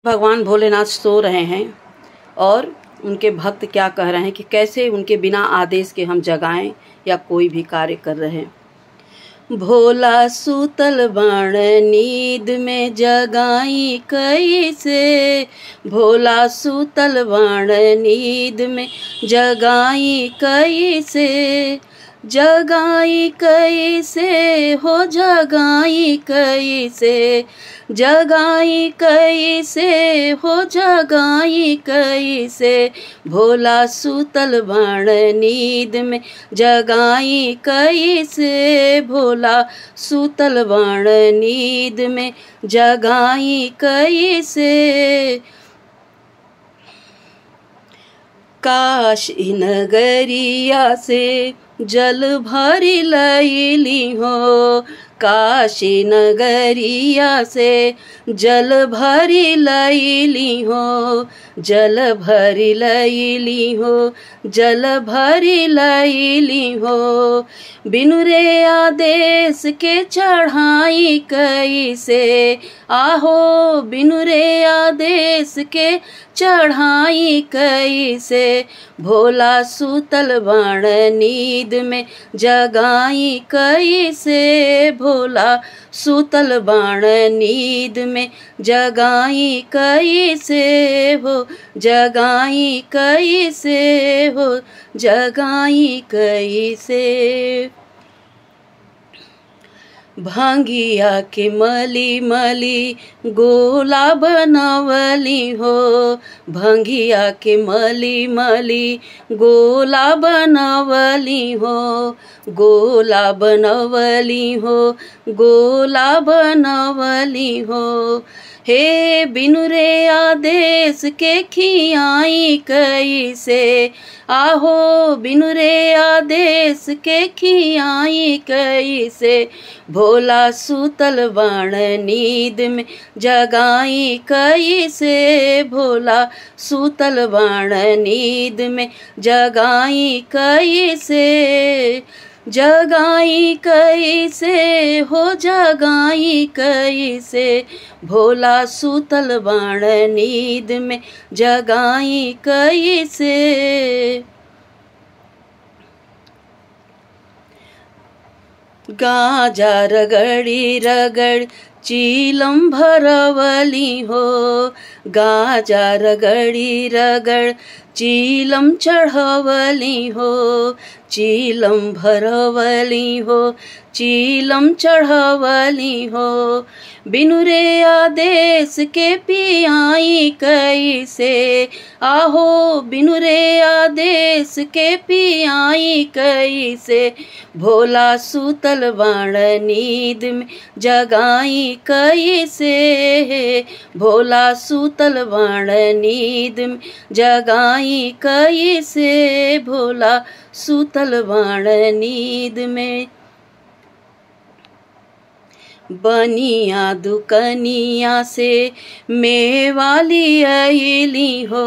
भगवान भोलेनाथ सो रहे हैं और उनके भक्त क्या कह रहे हैं कि कैसे उनके बिना आदेश के हम जगाएं या कोई भी कार्य कर रहे हैं। भोला सूतल बाण नींद में जगाई कैसे, भोला सूतल बाण नींद में जगाई कैसे, जगाई कैसे हो जगाई कैसे, जगाई कैसे हो जगाई कैसे, भोला सूतल बाण नींद में जगाई कैसे, भोला सूतल बाण नींद में जगाई कैसे। काशी नगरिया से जल भरी लैली हो, काशी नगरिया से जल भरी लैली हो, जल भरी लैली हो, जल भरी लैली हो, बिनु रे आदेश के चढ़ाई कैसे, आहो बिनु रे आदेश के चढ़ाई कैसे, भोला सूतल बाण नींद में जगाई कैसे, भोला सूतल बाण नींद में जगाई कैसे हो, जगाई कैसे हो, जगाई कैसे। भांगिया के मली मली गोला बनवली हो, भांगिया के मली मली गोला बनवली हो, गोला बनवली हो, गोला बनवली हो, हे बिनु रे आदेश के खियाई कैसे, आहो बिनु रे आदेश के खियाई कैसे, भोला सूतल बाण नींद में जगाई कैसे, भोला सूतल बाण नींद में जगाई कैसे, जगाई कैसे हो जगाई कैसे, भोला सूतल बाण नींद में जगाई कैसे। गाजा रगड़ी रगड़ चीलम भरवली हो, गाजा रगड़ी रगड़ चीलम चढ़वली हो, चीलम भरवली हो, चीलम चढ़वली हो, बिनु रे आदेश के पियाई कैसे, आहो बिनु रे आदेश के पियाई कैसे, भोला सूतल बाण नींद में जगाई कैसे, भोला सूतल बाण नींद में जगाई कैसे, भोला सूतल बाण नींद में। बनिया दुकनिया से मेवाली अली हो,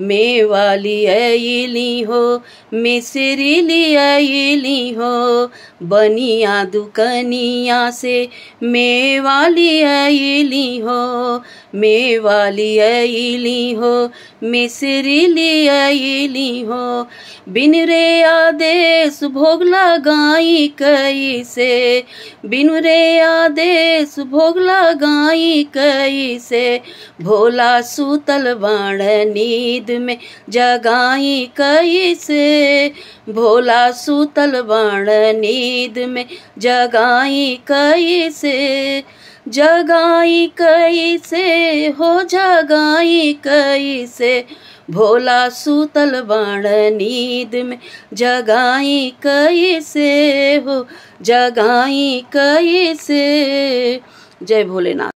मेवाली अली हो, मिसरीली अली हो, बनिया दुकनिया से मेवाली अली हो, मेवाली अली हो, मिसरीली अली हो, बिन रे आदेश भोग लगाई कैसे, बिनु रे आदेश भोग लगाई कैसे, भोला सूतल बाण नींद में जगाई कैसे, भोला सूतल बाण नींद में जगाई कैसे, जगाई कैसे हो जगाई कैसे, भोला सूतल बाण नींद में जगाई कैसे हो, जगाई कैसे। जय भोलेनाथ।